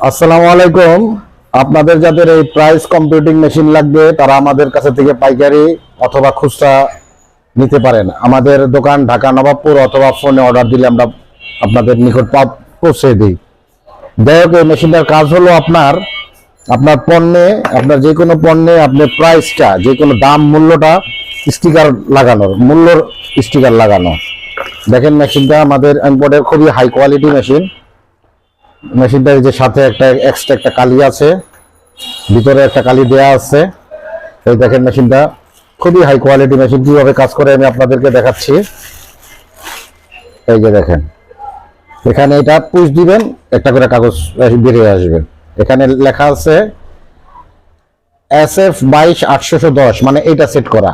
আসসালামু আলাইকুম। আপনাদের যাদের এই প্রাইস কম্পিউটিং মেশিন লাগবে তারা আমাদের কাছে থেকে পাইকারি অথবা খুচরা নিতে পারেন। আমাদের দোকান ঢাকা নবাবপুর, অথবা ফোনে অর্ডার দিলে আমরা আপনাদের নিকট পৌঁছে দিই। যাই হোক, এই মেশিনটার কাজ হলো আপনার আপনার পণ্যে, আপনার যে কোনো পণ্যে আপনার প্রাইসটা, যে কোনো দাম, মূল্যটা স্টিকার লাগানোর, মূল্যর স্টিকার লাগানো। দেখেন মেশিনটা আমাদের ইম্পোর্টের খুবই হাই কোয়ালিটি মেশিন। মেশিনটার যে সাথে একটা এক্সট্রা একটা কালি আছে, ভিতরে একটা কালি দেয়া আছে। এই দেখেন মেশিনটা খুবই হাই কোয়ালিটি মেশিন। কিভাবে কাজ করে আমি আপনাদেরকে দেখাচ্ছি। এই যে দেখেন, এখানে এটা পুশ দিবেন, একটা করে কাগজ বেরিয়ে আসবে। এখানে লেখা আছে SF 22810, মানে এটা সেট করা।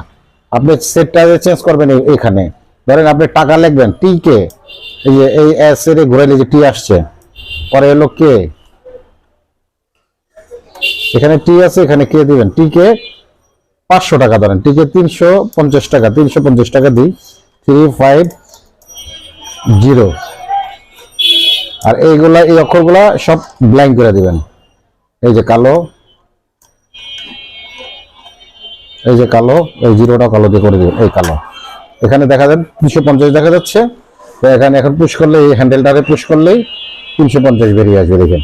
আপনি সেটটা চেঞ্জ করবেন এখানে। ধরেন আপনি টাকা লিখবেন টিকে, এই যে এই এস এর ঘুরাইলে যে টি আসছে, পরে এলো কে, এখানে টি আছে, এখানে কে দিবেন। টিকে 500 টাকা ধরেন, টিকে 350 টাকা, 350 টাকা দিই, 350। আর এইগুলা, এই অক্ষরগুলা সব ব্ল্যাঙ্ক করে দিবেন। এই যে কালো, এই যে কালো, এই জিরোটা কালো দিয়ে করে দিবেন। এই কালো, এখানে দেখা যাচ্ছে 350 দেখা যাচ্ছে। তো এখানে এখন পুশ করলে, এই হ্যান্ডেলটারে পুশ করলেই 350 বেরিয়ে আসবে। দেখেন,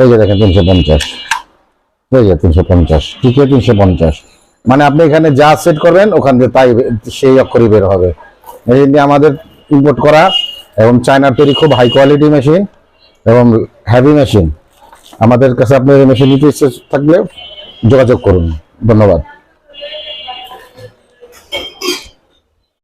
এই যে দেখেন 350, এই যে 350, টিকে 350। মানে আপনি এখানে যা সেট করবেন ওখান থেকে তাই সেই অক্ষরই বের হবে। এই আমাদের ইম্পোর্ট করা এবং চায়নার তৈরি খুব হাই কোয়ালিটি মেশিন এবং হেভি মেশিন। আমাদের কাছে আপনি এই মেশিন নিতে ইচ্ছে থাকলে যোগাযোগ করুন। ধন্যবাদ।